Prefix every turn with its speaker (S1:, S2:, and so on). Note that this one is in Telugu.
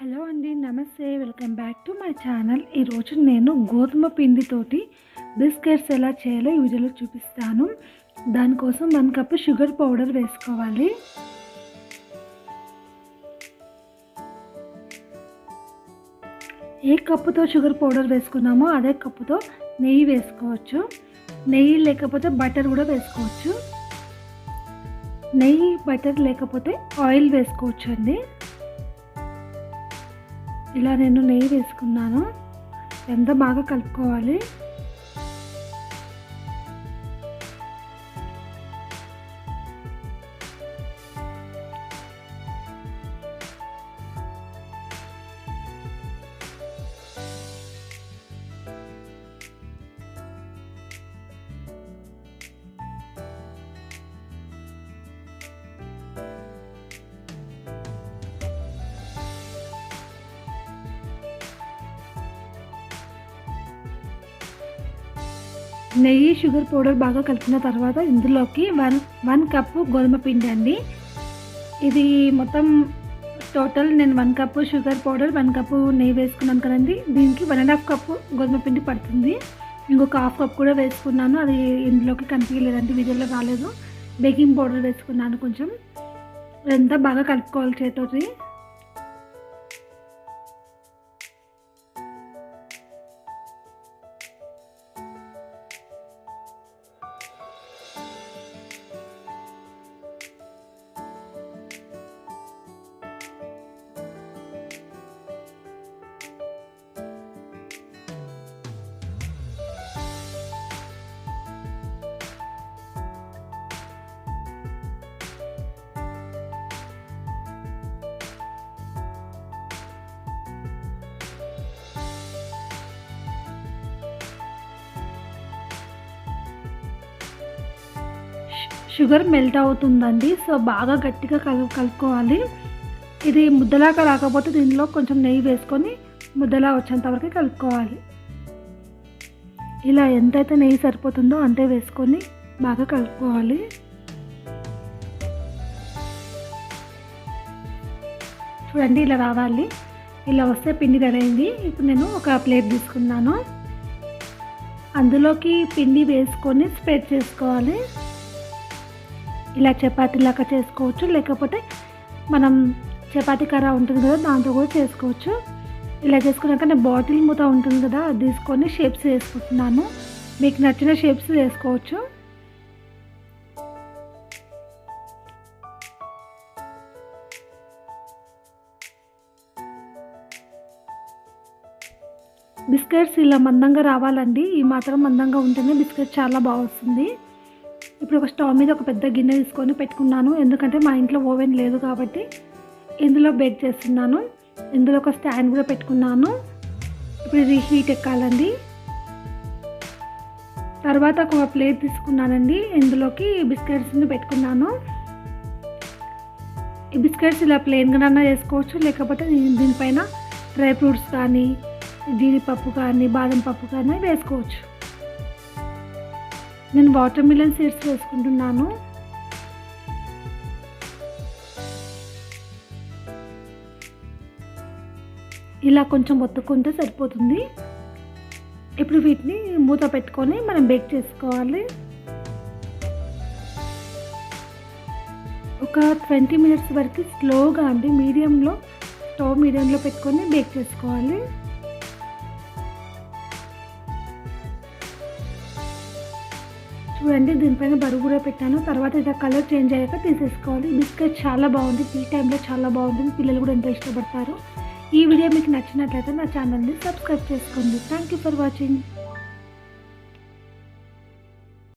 S1: హలో అండి, నమస్తే. Welcome back to my channel. ఈరోజు నేను గోధుమ పిండితోటి బిస్కెట్స్ ఎలా చేయాలో ఈ వీడియోలో చూపిస్తాను. దానికోసం 1 కప్పు షుగర్ పౌడర్ వేసుకోవాలి. ఏ కప్పుతో షుగర్ పౌడర్ వేసుకున్నామో అదే కప్పుతో నెయ్యి వేసుకోవచ్చు. నెయ్యి లేకపోతే బటర్ కూడా వేసుకోవచ్చు. నెయ్యి బటర్ లేకపోతే ఆయిల్ వేసుకోవచ్చు అండి. ఇలా నేను నెయ్యి వేసుకున్నాను. ఎంత బాగా కలుపుకోవాలి. నెయ్యి షుగర్ పౌడర్ బాగా కలిపిన తర్వాత ఇందులోకి 1 కప్పు గోధుమ పిండి అండి. ఇది మొత్తం టోటల్ నేను 1 కప్పు షుగర్ పౌడర్ 1 కప్పు నెయ్యి వేసుకున్నాను కదండి. దీనికి 1.5 కప్పు గోధుమ పిండి పడుతుంది. ఇంకొక 1/2 కప్ కూడా వేసుకున్నాను. అది ఇందులోకి కనిపించలేదండి, వీడియోలో రాలేదు. బేకింగ్ పౌడర్ వేసుకున్నాను కొంచెం. ఇదంతా బాగా కలుపుకోవాలి చేతోటి. షుగర్ మెల్ట్ అవుతుందండి. సో బాగా గట్టిగా కలుపుకోవాలి. ఇది ముద్దలాగా రాకపోతే దీనిలో కొంచెం నెయ్యి వేసుకొని ముద్దలా వచ్చేంత వరకు కలుపుకోవాలి. ఇలా ఎంతైతే నెయ్యి సరిపోతుందో అంతే వేసుకొని బాగా కలుపుకోవాలి. చూడండి, ఇలా రావాలి. ఇలా వస్తే పిండి రెడీ అయింది. ఇప్పుడు నేను ఒక ప్లేట్ తీసుకున్నాను. అందులోకి పిండి వేసుకొని స్ప్రెడ్ చేసుకోవాలి. ఇలా చపాతీలాగా చేసుకోవచ్చు, లేకపోతే మనం చపాతీ కర్ర ఉంటుంది కదా, దాంతో కూడా చేసుకోవచ్చు. ఇలా చేసుకున్నాక నేను బాటిల్ మూత ఉంటుంది కదా, అది తీసుకొని షేప్స్ వేసుకుంటున్నాను. మీకు నచ్చిన షేప్స్ వేసుకోవచ్చు. బిస్కెట్స్ ఇలా మందంగా రావాలండి. ఈ మాత్రం మందంగా ఉంటేనే బిస్కెట్ చాలా బాగా వస్తుంది. ఇప్పుడు ఒక స్టవ్ మీద ఒక పెద్ద గిన్నె తీసుకొని పెట్టుకున్నాను. ఎందుకంటే మా ఇంట్లో ఓవెన్ లేదు కాబట్టి ఇందులో బేక్ చేస్తున్నాను. ఇందులో ఒక స్టాండ్ కూడా పెట్టుకున్నాను. ఇప్పుడు ఇది హీట్ ఎక్కాలండి. తర్వాత ఒక ప్లేట్ తీసుకున్నానండి. ఇందులోకి బిస్కెట్స్ని పెట్టుకున్నాను. ఈ బిస్కెట్స్ ఇలా ప్లెయిన్గానైనా చేసుకోవచ్చు, లేకపోతే దీనిపైన డ్రై ఫ్రూట్స్ కానీ జీడిపప్పు కానీ బాదం పప్పు కానీ వేసుకోవచ్చు. నేను వాటర్ మిలన్ సీడ్స్ వేసుకుంటున్నాను. ఇలా కొంచెం ఒత్తుకుంటే సరిపోతుంది. ఇప్పుడు వీటిని మూత పెట్టుకొని మనం బేక్ చేసుకోవాలి. ఒక 20 మినిట్స్ వరకు స్లోగా అండి, స్టవ్ మీడియంలో పెట్టుకొని బేక్ చేసుకోవాలి. చూడండి, దీనిపైన బరువు కూడా పెట్టాను. తర్వాత ఇలా కలర్ చేంజ్ అయ్యాక తీసేసుకోవాలి. బిస్కెట్ చాలా బాగుంది. టీ టైంలో చాలా బాగుంటుంది. పిల్లలు కూడా ఎంతో ఇష్టపడతారు. ఈ వీడియో మీకు నచ్చినట్లయితే నా ఛానల్ని సబ్స్క్రైబ్ చేసుకోండి. Thank you for watching.